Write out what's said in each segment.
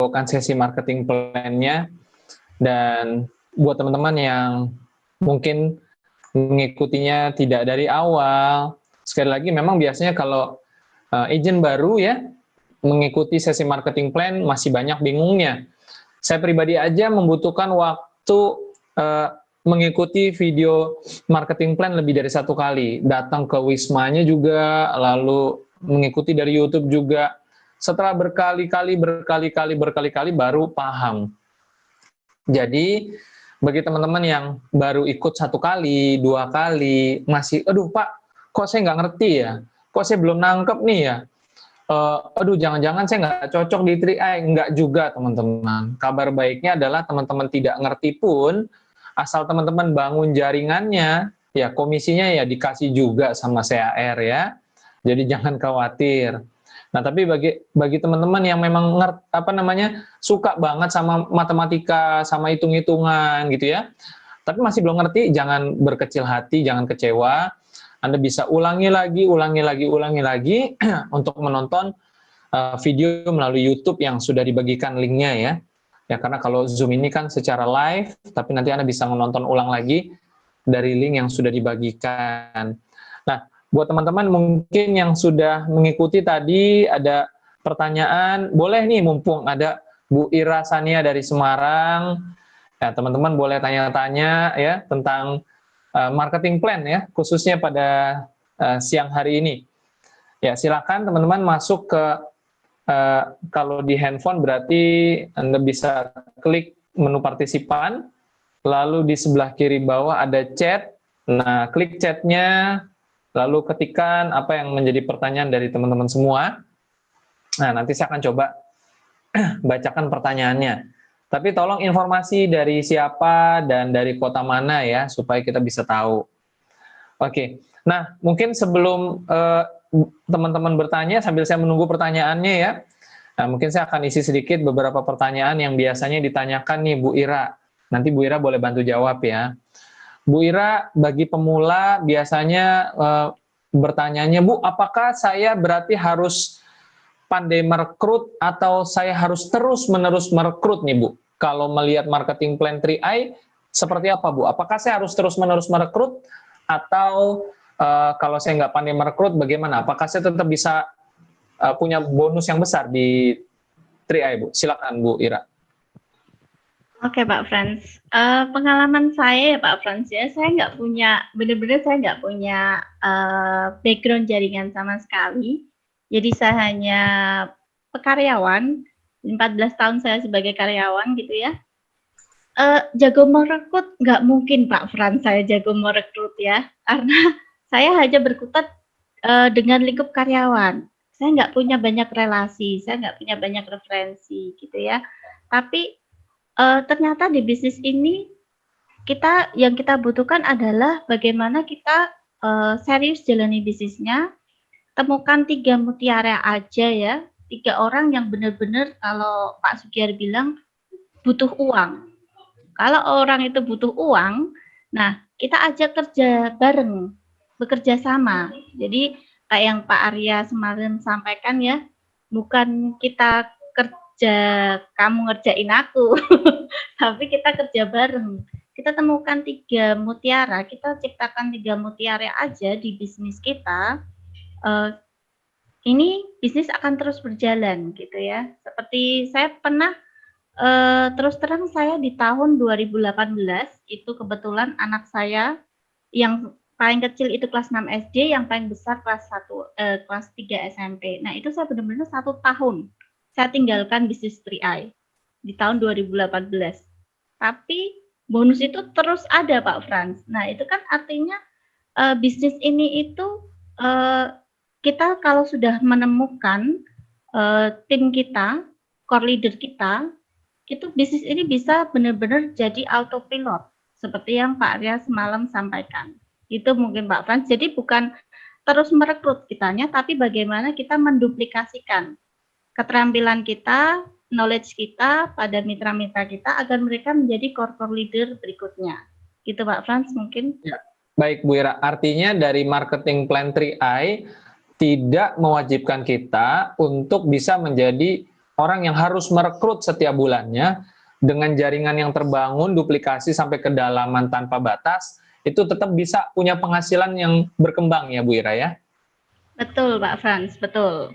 membawakan sesi marketing plan-nya. Dan buat teman-teman yang mungkin mengikutinya tidak dari awal, sekali lagi memang biasanya kalau agent baru ya, mengikuti sesi marketing plan masih banyak bingungnya. Saya pribadi aja membutuhkan waktu mengikuti video marketing plan lebih dari 1 kali. Datang ke Wismanya juga, lalu mengikuti dari YouTube juga. Setelah berkali-kali baru paham. Jadi, bagi teman-teman yang baru ikut 1 kali, 2 kali, masih, aduh Pak, kok saya nggak ngerti ya? Kok saya belum nangkep nih ya? Aduh, jangan-jangan saya nggak cocok di 3i. Nggak juga, teman-teman. Kabar baiknya adalah teman-teman tidak ngerti pun, asal teman-teman bangun jaringannya, ya komisinya ya dikasih juga sama CAR ya. Jadi jangan khawatir. Nah, tapi bagi teman-teman yang memang suka banget sama matematika, sama hitung-hitungan gitu ya, tapi masih belum ngerti, jangan berkecil hati, jangan kecewa. Anda bisa ulangi lagi untuk menonton video melalui YouTube yang sudah dibagikan linknya ya. Ya, karena kalau Zoom ini kan secara live, tapi nanti Anda bisa menonton ulang lagi dari link yang sudah dibagikan. Nah, buat teman-teman mungkin yang sudah mengikuti tadi ada pertanyaan, boleh nih mumpung ada Bu Ira Sania dari Semarang, ya teman-teman boleh tanya-tanya ya tentang marketing plan ya, khususnya pada siang hari ini. Ya, silakan teman-teman masuk ke kalau di handphone berarti Anda bisa klik menu partisipan, lalu di sebelah kiri bawah ada chat. Nah, klik chatnya, lalu ketikkan apa yang menjadi pertanyaan dari teman-teman semua. Nah, nanti saya akan coba bacakan pertanyaannya. Tapi tolong informasi dari siapa dan dari kota mana ya, supaya kita bisa tahu. Oke, nah mungkin sebelum teman-teman bertanya, sambil saya menunggu pertanyaannya ya, nah, mungkin saya akan isi sedikit beberapa pertanyaan yang biasanya ditanyakan nih Bu Ira. Nanti Bu Ira boleh bantu jawab ya. Bu Ira, bagi pemula biasanya bertanyanya, Bu, apakah saya berarti harus pandai merekrut atau saya harus terus-menerus merekrut nih Bu? Kalau melihat marketing plan 3i, seperti apa Bu? Apakah saya harus terus-menerus merekrut atau kalau saya nggak pandai merekrut bagaimana? Apakah saya tetap bisa punya bonus yang besar di 3i Bu? Silakan Bu Ira. Oke Pak Frans, pengalaman saya ya Pak Frans ya, saya nggak punya, benar-benar saya nggak punya background jaringan sama sekali. Jadi saya hanya pekaryawan, 14 tahun saya sebagai karyawan gitu ya. Jago merekrut nggak mungkin Pak Frans, saya jago merekrut ya, karena saya hanya berkutat dengan lingkup karyawan. Saya nggak punya banyak relasi, saya nggak punya banyak referensi gitu ya. Tapi ternyata di bisnis ini yang kita butuhkan adalah bagaimana kita serius jalani bisnisnya, temukan 3 mutiara aja ya, 3 orang yang benar-benar kalau Pak Sugiyar bilang butuh uang. Kalau orang itu butuh uang, nah kita ajak kerja bareng, bekerja sama. Jadi kayak yang Pak Arya semalam sampaikan ya, bukan kita kerja kamu ngerjain aku, tapi kita kerja bareng. Kita temukan 3 mutiara, kita ciptakan 3 mutiara aja di bisnis kita. Ini bisnis akan terus berjalan gitu ya. Seperti saya pernah terus terang saya di tahun 2018 itu kebetulan anak saya yang paling kecil itu kelas 6 SD, yang paling besar kelas 3 SMP. Nah, itu saya benar-benar 1 tahun saya tinggalkan bisnis 3i di tahun 2018. Tapi bonus itu terus ada Pak Frans. Nah, itu kan artinya bisnis ini itu kita kalau sudah menemukan tim kita, core leader kita, itu bisnis ini bisa benar-benar jadi autopilot seperti yang Pak Arya semalam sampaikan. Itu mungkin Pak Frans. Jadi bukan terus merekrut kitanya, tapi bagaimana kita menduplikasikan keterampilan kita, knowledge kita pada mitra-mitra kita agar mereka menjadi core leader berikutnya. Gitu Pak Frans mungkin. Ya. Baik Bu Ira, artinya dari marketing plan 3i tidak mewajibkan kita untuk bisa menjadi orang yang harus merekrut setiap bulannya, dengan jaringan yang terbangun, duplikasi sampai kedalaman tanpa batas, itu tetap bisa punya penghasilan yang berkembang ya Bu Ira ya? Betul Pak Frans, betul.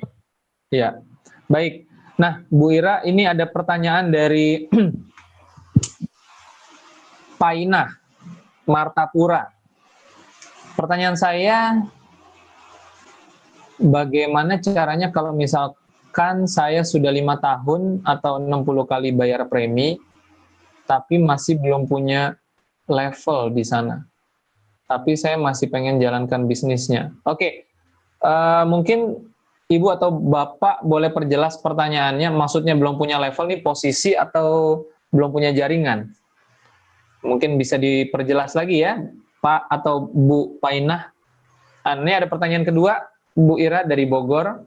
Ya, baik. Nah Bu Ira, ini ada pertanyaan dari Painah, Martapura. Pertanyaan saya, bagaimana caranya kalau misalkan saya sudah 5 tahun atau 60 kali bayar premi, tapi masih belum punya level di sana. Tapi saya masih pengen jalankan bisnisnya. Oke, mungkin Ibu atau Bapak boleh perjelas pertanyaannya, maksudnya belum punya level nih posisi atau belum punya jaringan? Mungkin bisa diperjelas lagi ya, Pak atau Bu Painah. Ini ada pertanyaan kedua, Bu Ira dari Bogor.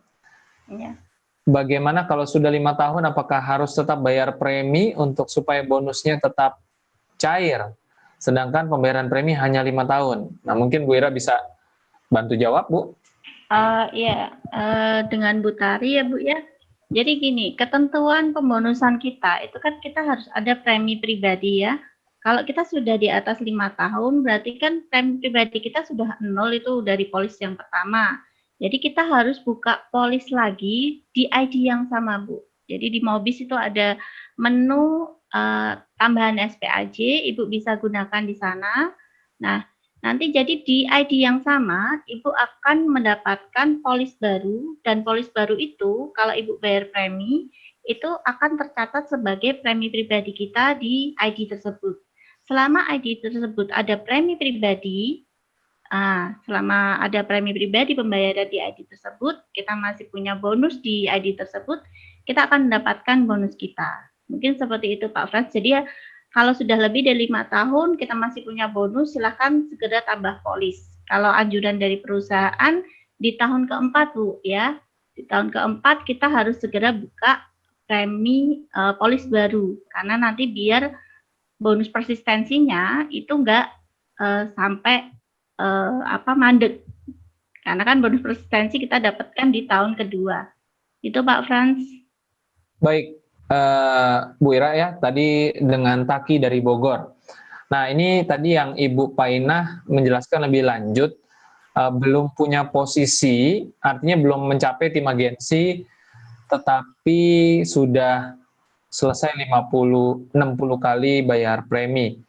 Ya. Bagaimana kalau sudah 5 tahun, apakah harus tetap bayar premi untuk supaya bonusnya tetap cair? Sedangkan pembayaran premi hanya 5 tahun. Nah, mungkin Bu Ira bisa bantu jawab, Bu. Iya, dengan Bu Tari ya Bu ya. Jadi gini, ketentuan pembonusan kita itu kan kita harus ada premi pribadi ya. Kalau kita sudah di atas 5 tahun, berarti kan premi pribadi kita sudah 0 itu dari polis yang pertama. Jadi kita harus buka polis lagi di ID yang sama Bu. Jadi di Mobis itu ada menu tambahan SPAJ, Ibu bisa gunakan di sana. Nah, nanti jadi di ID yang sama, Ibu akan mendapatkan polis baru, dan polis baru itu kalau Ibu bayar premi, itu akan tercatat sebagai premi pribadi kita di ID tersebut. Selama ID tersebut ada premi pribadi, selama ada premi pribadi pembayaran di ID tersebut, kita masih punya bonus di ID tersebut, kita akan mendapatkan bonus kita. Mungkin seperti itu Pak Frans. Jadi ya, kalau sudah lebih dari 5 tahun kita masih punya bonus, silahkan segera tambah polis. Kalau anjuran dari perusahaan di tahun keempat Bu ya, di tahun keempat kita harus segera buka premi polis baru, karena nanti biar bonus persistensinya itu enggak sampai mandek. Karena kan bonus persistensi kita dapatkan di tahun kedua. Itu Pak Frans. Baik. Bu Ira ya, tadi dengan Taki dari Bogor. Nah ini tadi yang Ibu Painah menjelaskan lebih lanjut, belum punya posisi, artinya belum mencapai tim agensi, tetapi sudah selesai 60 kali bayar premi.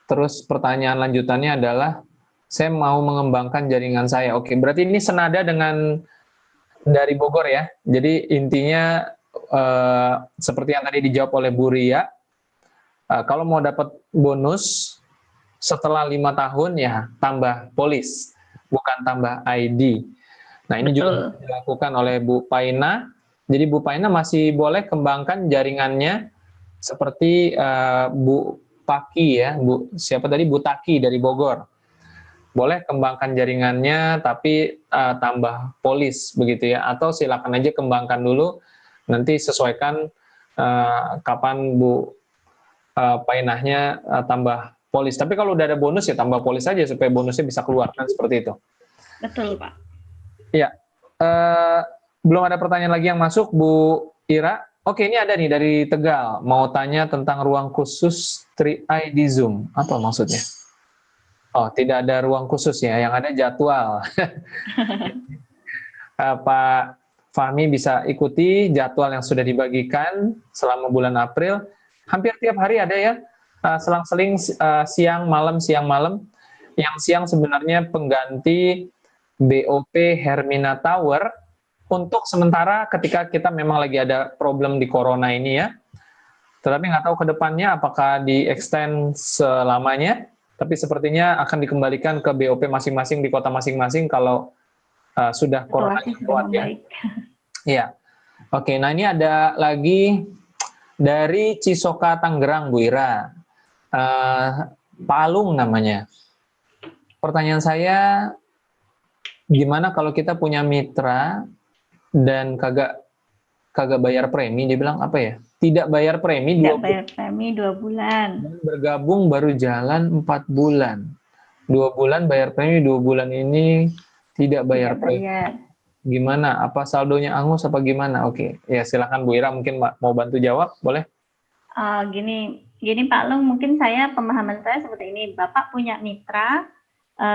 Terus pertanyaan lanjutannya adalah, saya mau mengembangkan jaringan saya. Oke, berarti ini senada dengan dari Bogor ya. Jadi intinya seperti yang tadi dijawab oleh Bu Ria, kalau mau dapat bonus setelah 5 tahun ya tambah polis, bukan tambah ID. Nah ini juga dilakukan oleh Bu Paina. Jadi Bu Paina masih boleh kembangkan jaringannya seperti Bu Paki ya, siapa tadi, Bu Taki dari Bogor. Boleh kembangkan jaringannya, tapi tambah polis begitu ya, atau silakan aja kembangkan dulu, nanti sesuaikan kapan Bu Painahnya tambah polis. Tapi kalau udah ada bonus ya tambah polis aja supaya bonusnya bisa keluar, kan seperti itu. Betul Pak. Iya, belum ada pertanyaan lagi yang masuk Bu Ira. Oke, ini ada nih dari Tegal, mau tanya tentang ruang khusus 3i di Zoom. Apa maksudnya? Oh, tidak ada ruang khusus ya, yang ada jadwal. Pak Fahmi bisa ikuti jadwal yang sudah dibagikan selama bulan April. Hampir tiap hari ada ya, selang-seling siang malam. Yang siang sebenarnya pengganti BOP Hermina Tower untuk sementara ketika kita memang lagi ada problem di corona ini ya. Tetapi nggak tahu ke depannya apakah di-extend selamanya. Tapi sepertinya akan dikembalikan ke BOP masing-masing di kota masing-masing kalau sudah corona lewat ya. Iya. Oke, nah ini ada lagi dari Cisoka Tangerang, Bu Ira. Pak Alung namanya. Pertanyaan saya, gimana kalau kita punya mitra dan kagak bayar premi? Dia bilang apa ya? Tidak bayar premi 2 bulan. Bergabung baru jalan 4 bulan. 2 bulan bayar premi, 2 bulan ini tidak bayar premi. gimana? Apa saldonya angus apa gimana? Oke, ya silakan Bu Ira mungkin mau bantu jawab, boleh? Gini Pak Lung, mungkin pemahaman saya seperti ini. Bapak punya mitra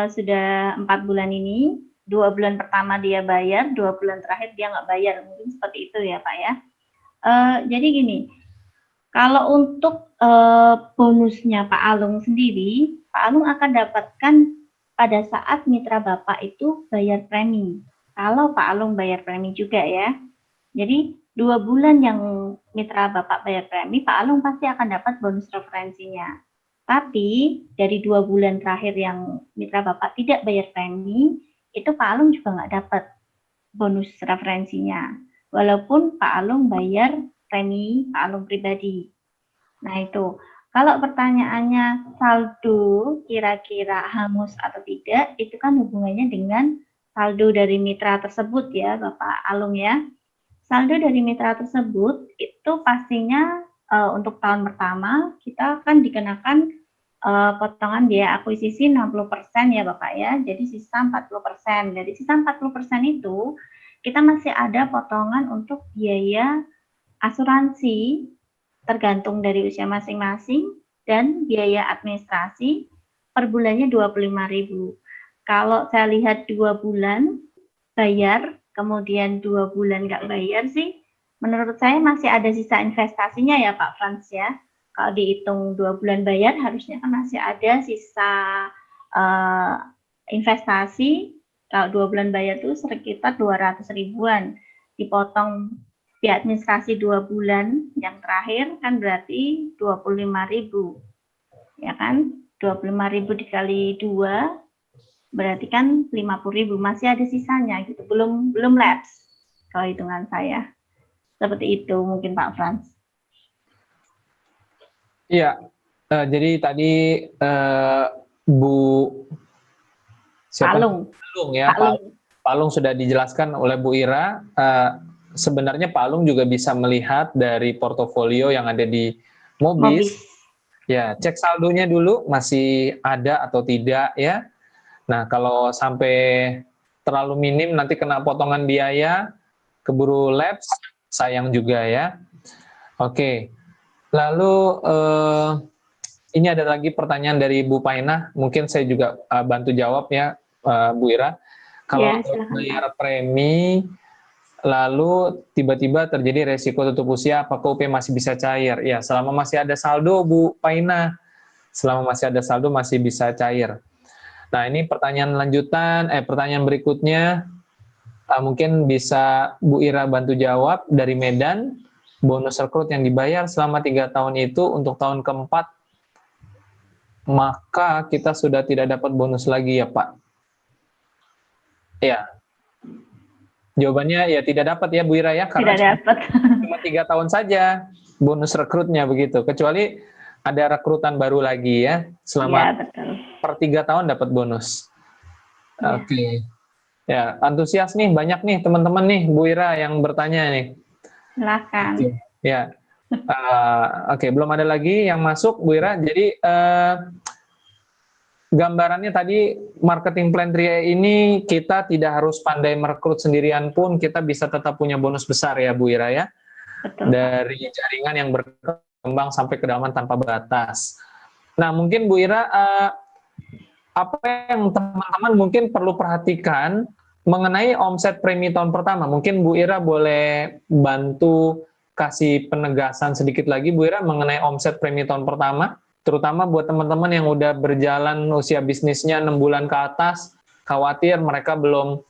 sudah 4 bulan ini, 2 bulan pertama dia bayar, 2 bulan terakhir dia nggak bayar, mungkin seperti itu ya Pak ya. Jadi gini, kalau untuk bonusnya Pak Alung sendiri, Pak Alung akan dapatkan pada saat mitra Bapak itu bayar premi. Kalau Pak Alung bayar premi juga ya. Jadi 2 bulan yang mitra Bapak bayar premi, Pak Alung pasti akan dapat bonus referensinya. Tapi dari 2 bulan terakhir yang mitra Bapak tidak bayar premi, itu Pak Alung juga nggak dapat bonus referensinya. Walaupun Pak Alung bayar premi Pak Alung pribadi. Nah itu, kalau pertanyaannya saldo kira-kira hangus atau tidak, itu kan hubungannya dengan saldo dari mitra tersebut ya Bapak Alung ya. Saldo dari mitra tersebut itu pastinya untuk tahun pertama kita akan dikenakan potongan biaya akuisisi 60% ya Bapak ya, jadi sisa 40%. Dari sisa 40% itu kita masih ada potongan untuk biaya asuransi tergantung dari usia masing-masing dan biaya administrasi per bulannya 25.000. Kalau saya lihat 2 bulan bayar, kemudian 2 bulan nggak bayar sih, menurut saya masih ada sisa investasinya ya Pak Frans ya. Kalau dihitung 2 bulan bayar, harusnya kan masih ada sisa investasi. Kalau 2 bulan bayar itu sekitar 200 ribuan. Dipotong biaya administrasi 2 bulan yang terakhir kan berarti 25.000. Ya kan? 25.000 dikali 2 berarti kan 50.000, masih ada sisanya gitu, belum lapse kalau hitungan saya. Seperti itu mungkin Pak Frans. Iya, jadi tadi Bu Palung ya, Palung sudah dijelaskan oleh Bu Ira. Sebenarnya Palung juga bisa melihat dari portofolio yang ada di Mobis. Ya, cek saldonya dulu masih ada atau tidak ya. Nah, kalau sampai terlalu minim nanti kena potongan biaya, keburu lapse, sayang juga ya. Oke. Lalu ini ada lagi pertanyaan dari Bu Painah, mungkin saya juga bantu jawab ya, Bu Ira. Kalau bayar premi, lalu tiba-tiba terjadi resiko tutup usia, apakah UP masih bisa cair? Ya, selama masih ada saldo, Bu Painah, selama masih ada saldo masih bisa cair. Nah, ini pertanyaan lanjutan, pertanyaan berikutnya, mungkin bisa Bu Ira bantu jawab dari Medan. Bonus rekrut yang dibayar selama 3 tahun itu untuk tahun keempat, maka kita sudah tidak dapat bonus lagi ya Pak? Ya, jawabannya ya tidak dapat ya Bu Ira ya, karena cuma 3 tahun saja bonus rekrutnya begitu, kecuali ada rekrutan baru lagi ya, selama per 3 tahun dapat bonus. Oke. Ya, antusias nih, banyak nih teman-teman nih Bu Ira yang bertanya nih. Silakan. Ya. Oke, belum ada lagi yang masuk Bu Ira. Jadi gambarannya tadi marketing plan Tria ini kita tidak harus pandai merekrut sendirian pun kita bisa tetap punya bonus besar ya Bu Ira ya. Betul. Dari jaringan yang berkembang sampai kedalaman tanpa batas. Nah, mungkin Bu Ira apa yang teman-teman mungkin perlu perhatikan mengenai omset premi tahun pertama? Mungkin Bu Ira boleh bantu kasih penegasan sedikit lagi Bu Ira mengenai omset premi tahun pertama, terutama buat teman-teman yang udah berjalan usia bisnisnya 6 bulan ke atas, khawatir mereka belum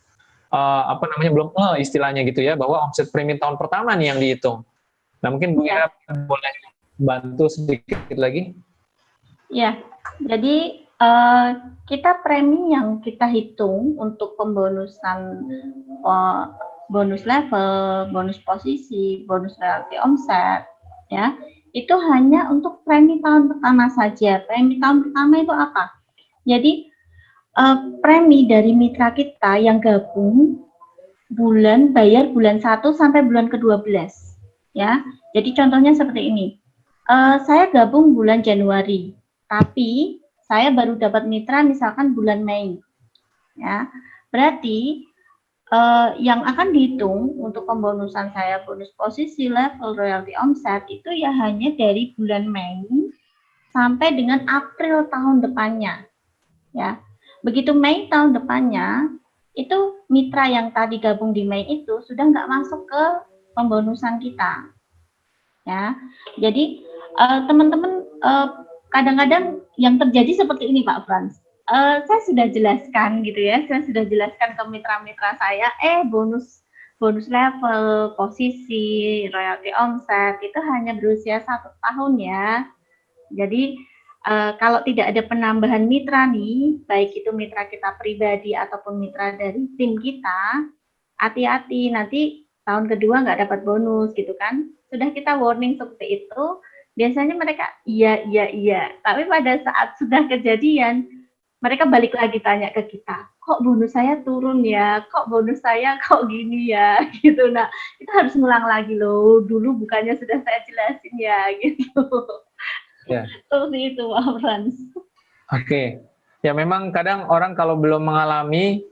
belum istilahnya gitu ya, bahwa omset premi tahun pertama nih yang dihitung. Nah, mungkin Bu Ira boleh bantu sedikit lagi? Ya, jadi kita premi yang kita hitung untuk pembonusan bonus level, bonus posisi, bonus relasi omset, ya, itu hanya untuk premi tahun pertama saja. Premi tahun pertama itu apa? Jadi premi dari mitra kita yang gabung bayar bulan 1 sampai bulan ke-12, ya. Jadi contohnya seperti ini. Saya gabung bulan Januari, tapi saya baru dapat mitra misalkan bulan Mei, ya. Berarti yang akan dihitung untuk pembonusan saya, bonus posisi, level, royalti, omset, itu ya hanya dari bulan Mei sampai dengan April tahun depannya. Ya, begitu Mei tahun depannya, itu mitra yang tadi gabung di Mei itu sudah nggak masuk ke pembonusan kita. Ya, jadi teman-teman kadang-kadang yang terjadi seperti ini Pak Frans. Saya sudah jelaskan gitu ya, saya sudah jelaskan ke mitra-mitra saya, bonus level, posisi, royalti omset itu hanya berusia 1 tahun ya. Jadi kalau tidak ada penambahan mitra nih, baik itu mitra kita pribadi ataupun mitra dari tim kita, hati-hati nanti tahun kedua nggak dapat bonus gitu kan. Sudah kita warning seperti itu, biasanya mereka iya, tapi pada saat sudah kejadian, mereka balik lagi tanya ke kita, kok bonus saya turun ya, kok bonus saya kok gini ya, gitu. Nah, kita harus ngulang lagi loh, dulu bukannya sudah saya jelasin ya, gitu. Ya. Seperti itu, Pak Frans. Oke. Ya memang kadang orang kalau belum mengalami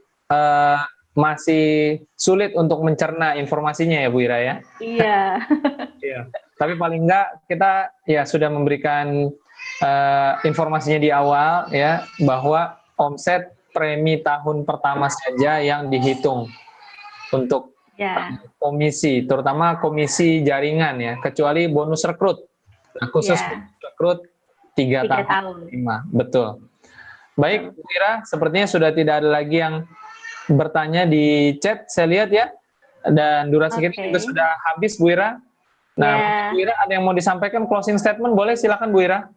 masih sulit untuk mencerna informasinya ya Bu Ira ya. Iya. Iya. Tapi paling enggak kita ya sudah memberikan informasinya di awal ya bahwa omset premi tahun pertama saja yang dihitung untuk komisi, terutama komisi jaringan ya, kecuali bonus rekrut. Nah, khusus rekrut 3 tahun 5. Betul. Baik, Bu Ira, sepertinya sudah tidak ada lagi yang bertanya di chat, saya lihat ya. Dan durasi kita juga sudah habis, Bu Ira. Nah, Bu Ira ada yang mau disampaikan closing statement, boleh silakan Bu Ira.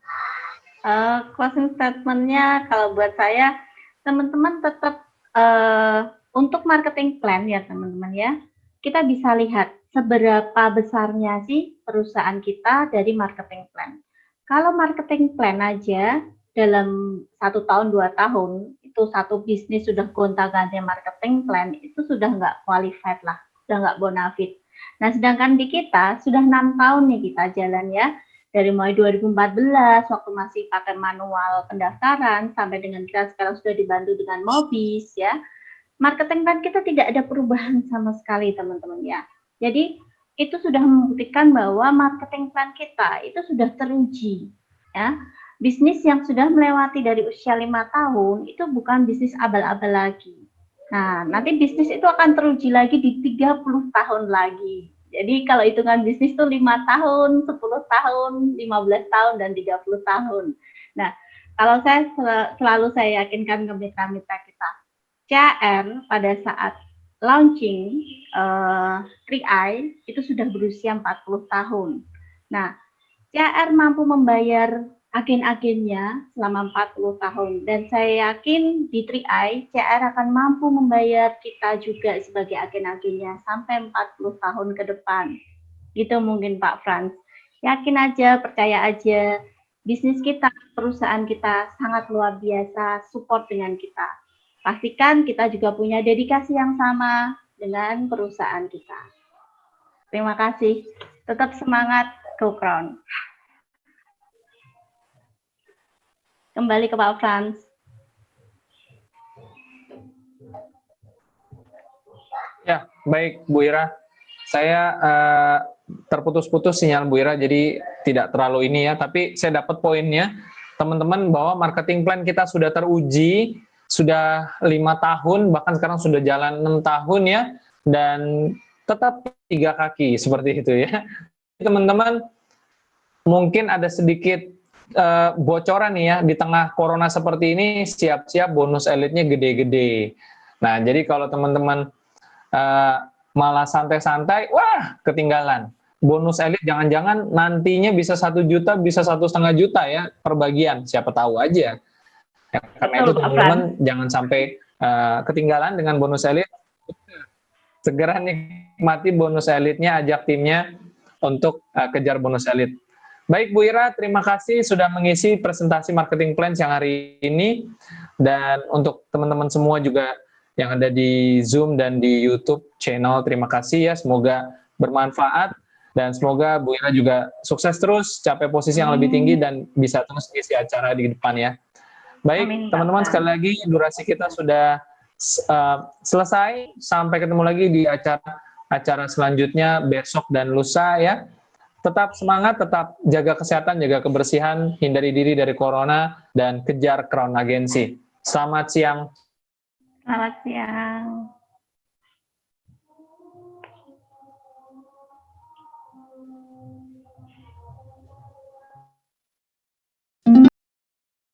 Closing statement-nya kalau buat saya, teman-teman tetap untuk marketing plan ya teman-teman ya, kita bisa lihat seberapa besarnya sih perusahaan kita dari marketing plan. Kalau marketing plan aja dalam 1 tahun 2 tahun itu satu bisnis sudah gonta-ganti marketing plan, itu sudah nggak qualified lah, sudah nggak bonafit. Nah sedangkan di kita sudah 6 tahun nih kita jalan ya, dari mulai 2014 waktu masih pakai manual pendaftaran sampai dengan kita sekarang sudah dibantu dengan Mobis ya. Marketing plan kita tidak ada perubahan sama sekali teman-teman ya. Jadi itu sudah membuktikan bahwa marketing plan kita itu sudah teruji ya. Bisnis yang sudah melewati dari usia 5 tahun itu bukan bisnis abal-abal lagi. Nah, nanti bisnis itu akan teruji lagi di 30 tahun lagi. Jadi kalau hitungan bisnis itu 5 tahun, 10 tahun, 15 tahun, dan 30 tahun. Nah, kalau saya selalu saya yakinkan ke mitra-mitra kita, CR pada saat launching 3i itu sudah berusia 40 tahun. Nah, CR mampu membayar agen-agennya selama 40 tahun dan saya yakin di 3i CR akan mampu membayar kita juga sebagai agen-agennya sampai 40 tahun ke depan. Gitu mungkin Pak Frans. Yakin aja, percaya aja. Bisnis kita, perusahaan kita sangat luar biasa support dengan kita. Pastikan kita juga punya dedikasi yang sama dengan perusahaan kita. Terima kasih. Tetap semangat, Go Crown. Kembali ke Pak Frans. Ya, baik Bu Ira. Saya terputus-putus sinyal Bu Ira, jadi tidak terlalu ini ya. Tapi saya dapat poinnya, teman-teman, bahwa marketing plan kita sudah teruji, sudah 5 tahun, bahkan sekarang sudah jalan 6 tahun ya, dan tetap 3 kaki, seperti itu ya. Teman-teman, mungkin ada sedikit bocoran nih ya, di tengah corona seperti ini, siap-siap bonus elitnya gede-gede. Nah, jadi kalau teman-teman malah santai-santai, wah ketinggalan. Bonus elit jangan-jangan nantinya bisa 1 juta, bisa 1,5 juta ya per bagian, siapa tahu aja. Ya, karena itu teman-teman jangan sampai ketinggalan dengan bonus elit. Segera nikmati bonus elitnya, ajak timnya untuk kejar bonus elit. Baik Bu Ira, terima kasih sudah mengisi presentasi marketing plan siang hari ini. Dan untuk teman-teman semua juga yang ada di Zoom dan di YouTube channel, terima kasih ya, semoga bermanfaat. Dan semoga Bu Ira juga sukses terus, capai posisi yang lebih tinggi dan bisa terus mengisi acara di depan ya. Baik, teman-teman sekali lagi durasi kita sudah selesai. Sampai ketemu lagi di acara selanjutnya besok dan lusa ya. Tetap semangat, tetap jaga kesehatan, jaga kebersihan, hindari diri dari corona, dan kejar crown agency. Selamat siang. Selamat siang.